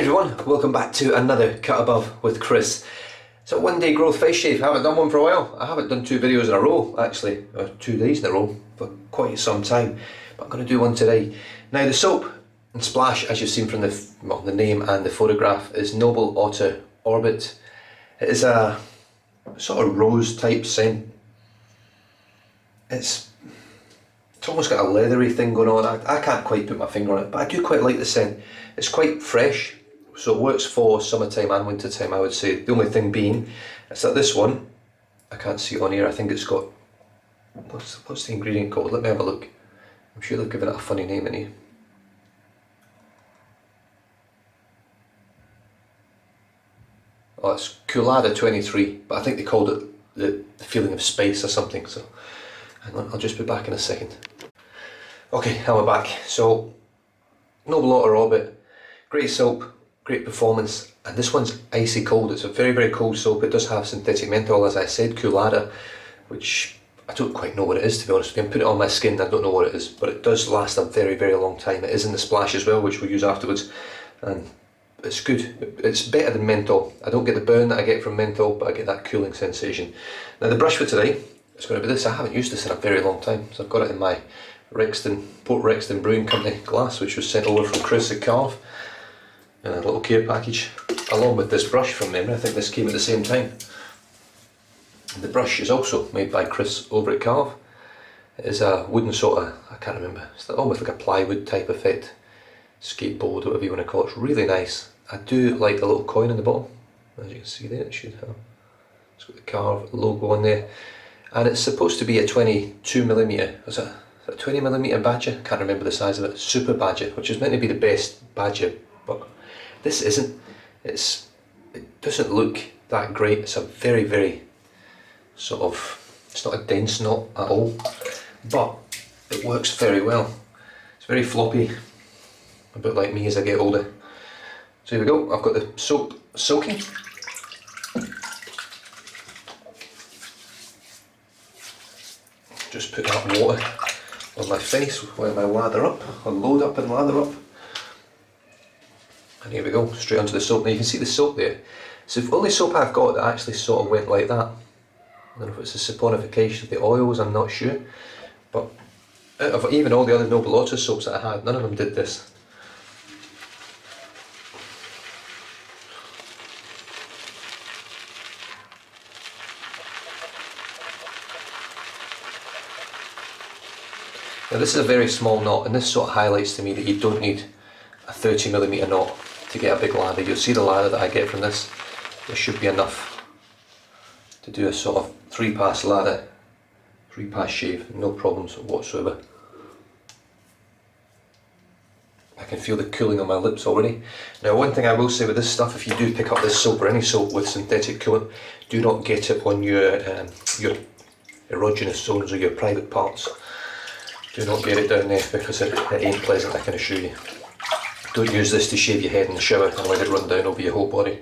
everyone, welcome back to another Cut Above with Chris. So 1 day growth face shave. I haven't done one for a while. I haven't done 2 videos in a row actually, or 2 days in a row for quite some time. But I'm going to do one today. Now the soap and splash, as you've seen from the name and the photograph, is Noble Otter Orbit. It is a sort of rose type scent. It's almost got a leathery thing going on. I can't quite put my finger on it, but I do quite like the scent. It's quite fresh, so it works for summertime and wintertime, I would say. The only thing being is that this one, I can't see it on here, I think it's got, what's the ingredient called? Let me have a look. I'm sure they've given it a funny name in here. Oh, it's Culada 23, but I think they called it the feeling of space or something, so hang on, I'll just be back in a second. Okay, now we're back. So, Noble Otter Orbit, great soap, great performance, and this one's icy cold. It's a very, very cold soap. It does have synthetic menthol, as I said, Culada, which I don't quite know what it is, to be honest with you. I'm putting it on my skin, I don't know what it is, but it does last a very, very long time. It is in the splash as well, which we'll use afterwards, and it's good. It's better than menthol. I don't get the burn that I get from menthol, but I get that cooling sensation. Now the brush for today is going to be this. I haven't used this in a very long time, so I've got it in my Port Rexton Brewing Company glass, which was sent over from Chris at Karve in a little care package, along with this brush from memory. I think this came at the same time. And the brush is also made by Chris over at Karve. It is a wooden sort of, I can't remember, it's almost like a plywood type effect, skateboard, whatever you want to call it. It's really nice. I do like the little coin in the bottom, as you can see there. It should have, it's got the Karve logo on there, and it's supposed to be a 22mm, is it a 20mm badger? I can't remember the size of it. Super badger, which is meant to be the best badger, but this isn't. It doesn't look that great. It's a very, very sort of, it's not a dense knot at all, but it works very well. It's very floppy, a bit like me as I get older. So here we go. I've got the soap soaking. Just put that water on my face while I lather up, or load up and lather up. And here we go, straight onto the soap. Now you can see the soap there. So the only soap I've got that actually sort of went like that. I don't know if it's a saponification of the oils, I'm not sure. But out of even all the other Noble Otter soaps that I had, none of them did this. Now this is a very small knot, and this sort of highlights to me that you don't need a 30mm knot to get a big lather. You'll see the lather that I get from this. There should be enough to do a sort of 3-pass lather, 3-pass shave, no problems whatsoever. I can feel the cooling on my lips already. Now one thing I will say with this stuff, if you do pick up this soap or any soap with synthetic coolant, do not get it on your erogenous zones or your private parts. Do not get it down there, because it ain't pleasant, I can assure you. Don't use this to shave your head in the shower and let it run down over your whole body,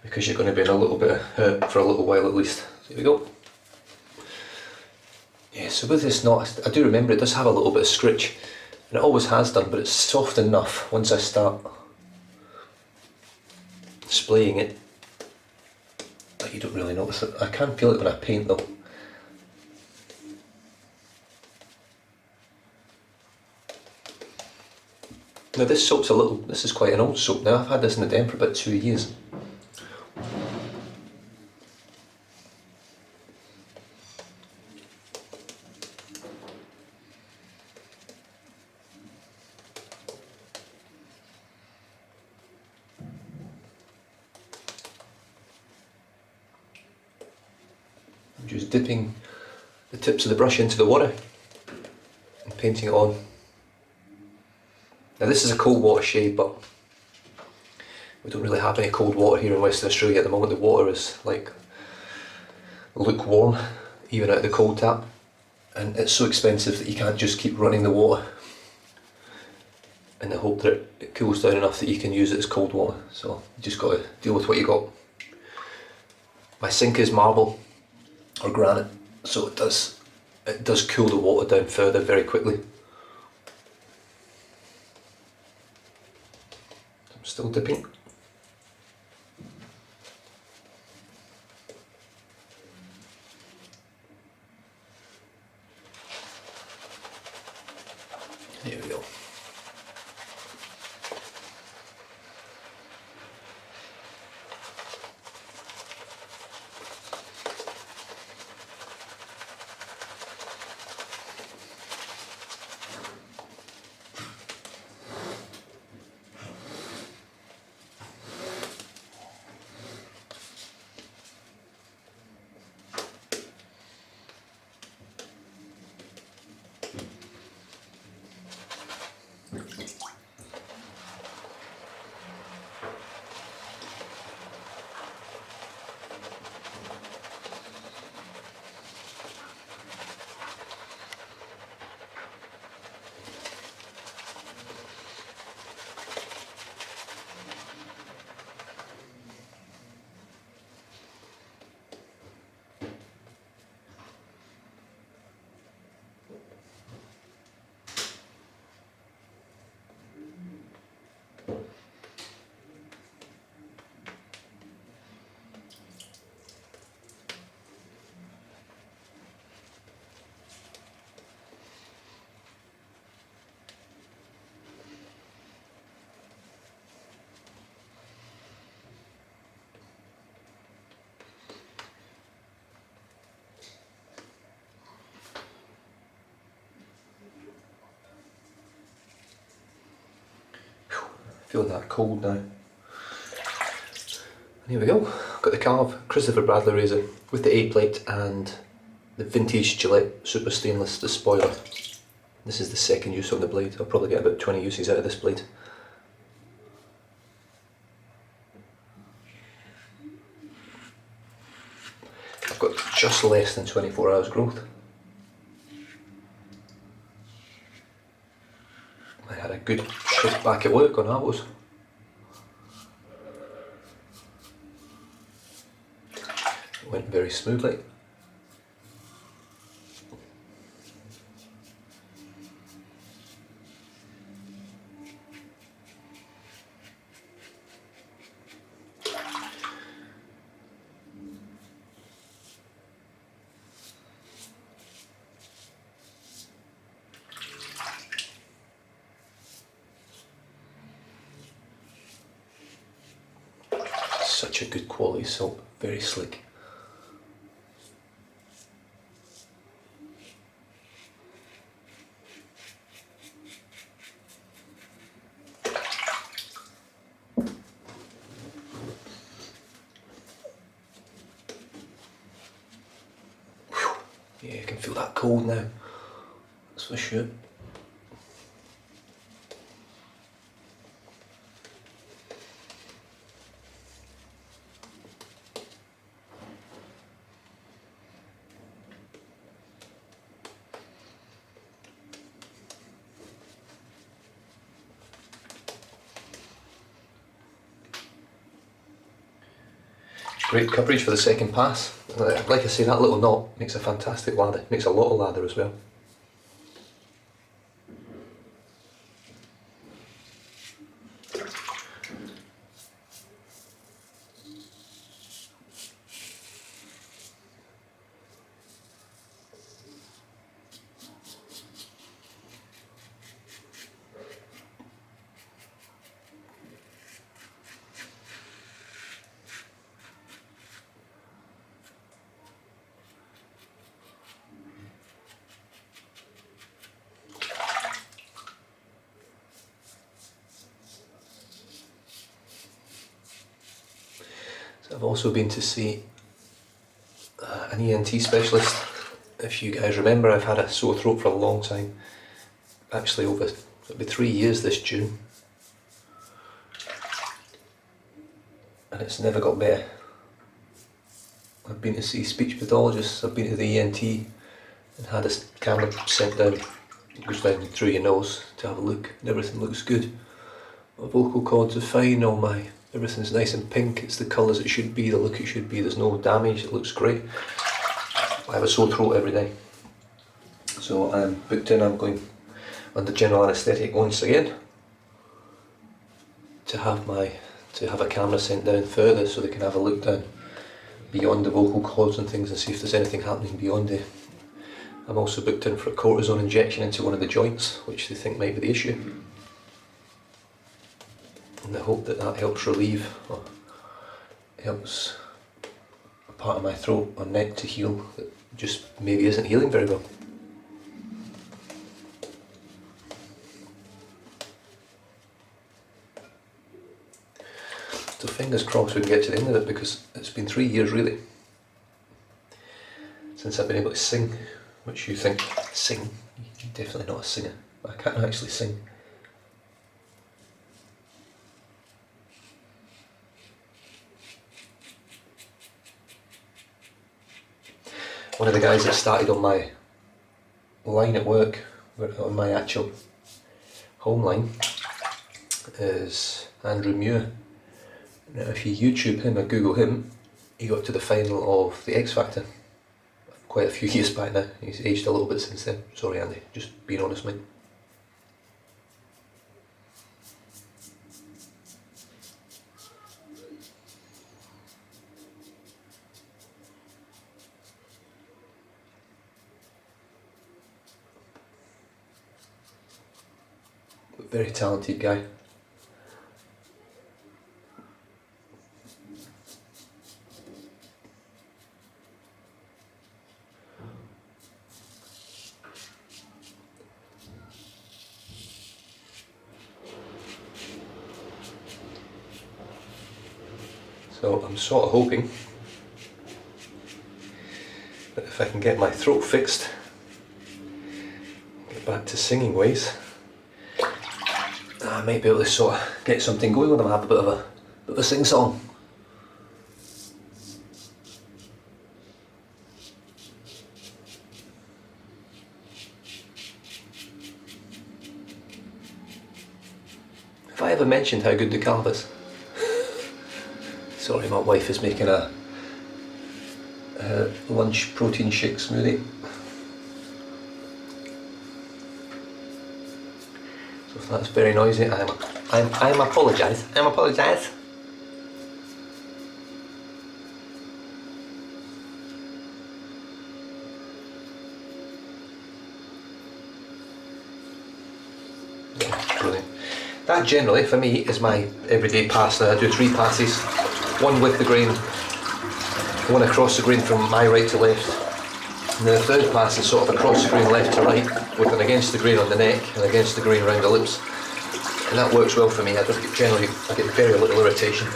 because you're going to be in a little bit of hurt for a little while at least. So here we go. Yeah, so with this knot, I do remember it does have a little bit of scritch, and it always has done, but it's soft enough once I start splaying it that you don't really notice it. I can feel it when I paint though. Now this soap's this is quite an old soap now. I've had this in the den for about 2 years. I'm just dipping the tips of the brush into the water and painting it on. Now this is a cold water shade, but we don't really have any cold water here in Western Australia at the moment. The water is like lukewarm, even out of the cold tap, and it's so expensive that you can't just keep running the water in the hope that it cools down enough that you can use it as cold water. So you just got to deal with what you got. My sink is marble or granite, so it does cool the water down further very quickly. Still dipping. There we go. Feeling that cold now. And here we go. Got the Karve Christopher Bradley razor with the A plate and the vintage Gillette super stainless, the spoiler. This is the second use of the blade. I'll probably get about 20 uses out of this blade. I've got just less than 24 hours growth. I had a good shift back at work on that was. It went very smoothly. Such a good quality soap, very slick. Whew. Yeah, you can feel that cold now, that's for sure. Great coverage for the second pass. Like I say, that little knot makes a fantastic lather, makes a lot of lather as well. So I've also been to see an ENT specialist. If you guys remember, I've had a sore throat for a long time. Actually over, it'll be 3 years this June. And it's never got better. I've been to see speech pathologists, I've been to the ENT and had a camera sent down, it goes down through your nose to have a look, and everything looks good. My vocal cords are fine, everything's nice and pink, it's the colours it should be, the look it should be, there's no damage, it looks great. I have a sore throat every day. So I'm booked in, I'm going under general anaesthetic once again to have a camera sent down further so they can have a look down beyond the vocal cords and things and see if there's anything happening beyond I'm also booked in for a cortisone injection into one of the joints, which they think might be the issue. And I hope that that helps relieve, or helps a part of my throat or neck to heal that just maybe isn't healing very well. So fingers crossed we can get to the end of it, because it's been 3 years really since I've been able to sing, which you think, sing? You're definitely not a singer. I can't actually sing. One of the guys that started on my line at work, on my actual home line, is Andrew Muir. Now if you YouTube him or Google him, he got to the final of the X Factor quite a few years back now. He's aged a little bit since then. Sorry Andy, just being honest mate. Very talented guy. So I'm sort of hoping that if I can get my throat fixed, get back to singing ways, I might be able to sort of get something going when I have a bit of a sing-song. Have I ever mentioned how good the Karve is? Sorry, my wife is making a lunch protein shake smoothie. So if that's very noisy, I'm apologise. I'm apologise. Yeah, brilliant. That generally, for me, is my everyday pass. Now I do 3 passes. One with the grain, one across the grain from my right to left, and the third pass is sort of across the grain left to right, with an against the grain on the neck and against the grain around the lips, and that works well for me. I get very little irritation.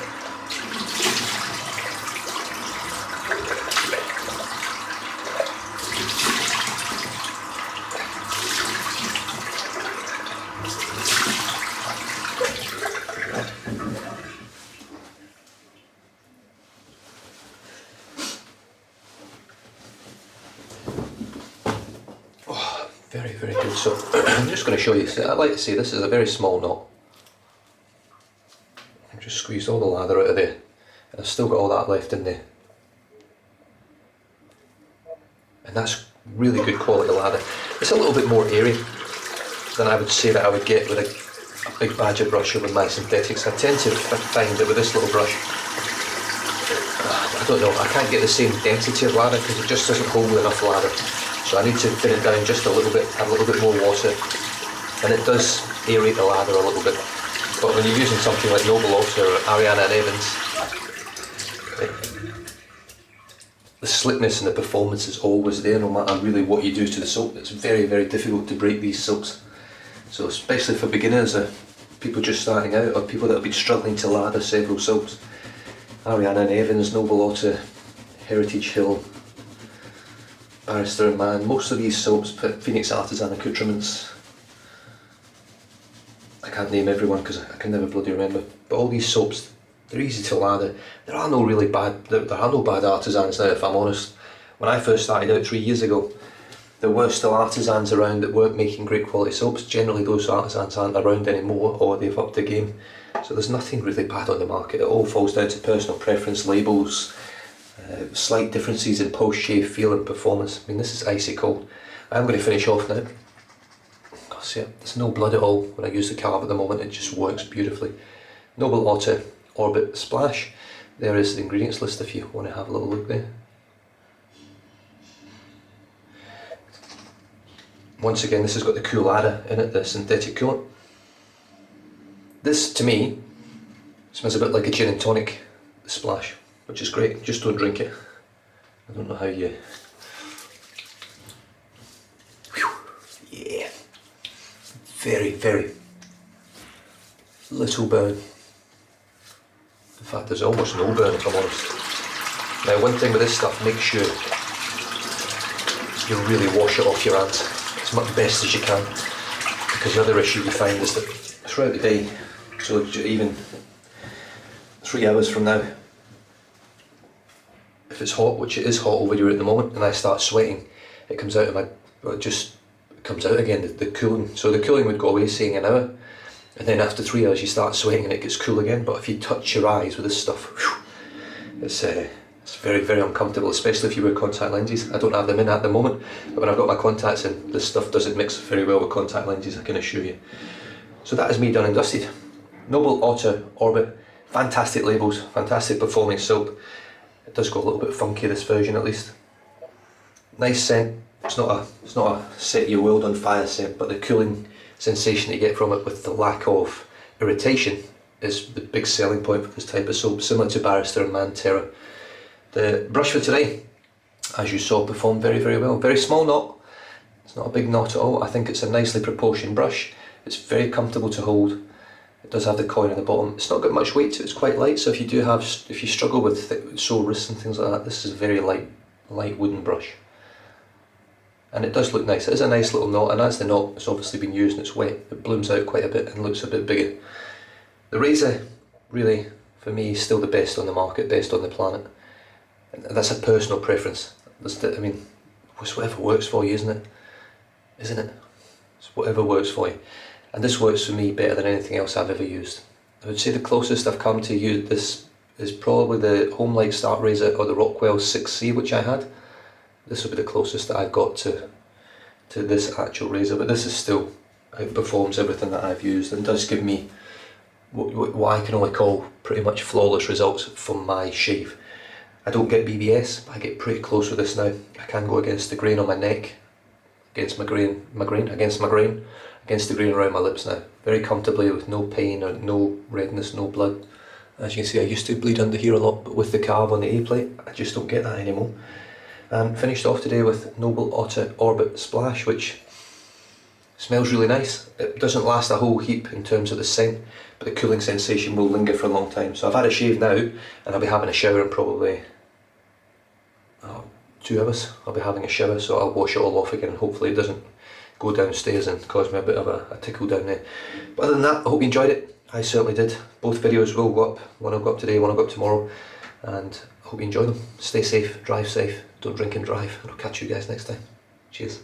Very, very good. So I'm just going to show you. So I'd like to say this is a very small knot. I've just squeezed all the lather out of there, and I've still got all that left in there. And that's really good quality lather. It's a little bit more airy than I would say that I would get with a big badger brush or with my synthetics. I tend to find that with this little brush, I don't know, I can't get the same density of lather because it just doesn't hold enough lather. So I need to thin it down just a little bit, add a little bit more water, and it does aerate the lather a little bit. But when you're using something like Noble Otter or Ariana and Evans, the slickness and the performance is always there no matter really what you do to the soap. It's very, very difficult to break these soaps. So especially for beginners, people just starting out, or people that have been struggling to lather several soaps. Ariana and Evans, Noble Otter, Heritage Hill, Barrister and Man, most of these soaps, Phoenix Artisan Accoutrements, I can't name everyone because I can never bloody remember, but all these soaps, they're easy to lather. There are no bad artisans now, if I'm honest. When I first started out 3 years ago, there were still artisans around that weren't making great quality soaps. Generally those artisans aren't around anymore, or they've upped the game. So there's nothing really bad on the market. It all falls down to personal preference, labels, slight differences in post-shave feel and performance. I mean, this is icy cold. I'm going to finish off now. See, there's no blood at all when I use the Karve at the moment. It just works beautifully. Noble Otter Orbit Splash. There is the ingredients list if you want to have a little look there. once again, this has got the cool adder in it, the synthetic coolant. This, to me, smells a bit like a gin and tonic splash, which is great. Just don't drink it. I don't know how you... Whew. Yeah. Very, very little burn. In fact, there's almost no burn, if I'm honest. Now, one thing with this stuff, make sure you really wash it off your hands as much best as you can, because the other issue we find is that throughout the day, so even 3 hours from now, if it's hot, which it is hot over here at the moment, and I start sweating, it comes out of my, well, it just comes out again, the cooling. So the cooling would go away, saying an hour, and then after 3 hours you start sweating and it gets cool again. But if you touch your eyes with this stuff, whew, it's very, very uncomfortable, especially if you wear contact lenses. I don't have them in at the moment, but when I've got my contacts in, this stuff doesn't mix very well with contact lenses, I can assure you. So that is me done and dusted. Noble Otter Orbit, fantastic labels, fantastic performing soap. It does go a little bit funky, this version at least. Nice scent. It's not a set your world on fire scent, but the cooling sensation you get from it with the lack of irritation is the big selling point for this type of soap, similar to Barrister and Manterra. The brush for today, as you saw, performed very, very well. Very small knot. It's not a big knot at all. I think it's a nicely proportioned brush. It's very comfortable to hold. It does have the coin on the bottom. It's not got much weight to it. It's quite light. So if you struggle with sore wrists and things like that, this is a very light wooden brush. And it does look nice. It is a nice little knot, and as the knot has obviously been used and it's wet, it blooms out quite a bit and looks a bit bigger. The razor, really, for me, is still the best on the market, best on the planet. And that's a personal preference. I mean, it's whatever works for you, isn't it? Isn't it? It's whatever works for you. And this works for me better than anything else I've ever used. I would say the closest I've come to use this is probably the Home Light Start razor or the Rockwell 6C, which I had. This will be the closest that I've got to this actual razor, but this is still outperforms everything that I've used and does give me what I can only call pretty much flawless results from my shave. I don't get BBS, but I get pretty close with this now. I can go against the grain on my neck, against the grain around my lips now, very comfortably with no pain or no redness, no blood. As you can see, I used to bleed under here a lot, but with the Karve on the A-plate, I just don't get that anymore. And finished off today with Noble Otter Orbit Splash, which smells really nice. It doesn't last a whole heap in terms of the scent, but the cooling sensation will linger for a long time. So I've had a shave now, and I'll be having a shower in probably 2 hours. I'll be having a shower, so I'll wash it all off again, and hopefully it doesn't go downstairs and cause me a bit of a tickle down there. But other than that, I hope you enjoyed it. I certainly did. Both videos will go up. One will go up today, one will go up tomorrow. And I hope you enjoy them. Stay safe, drive safe, don't drink and drive, and I'll catch you guys next time. Cheers.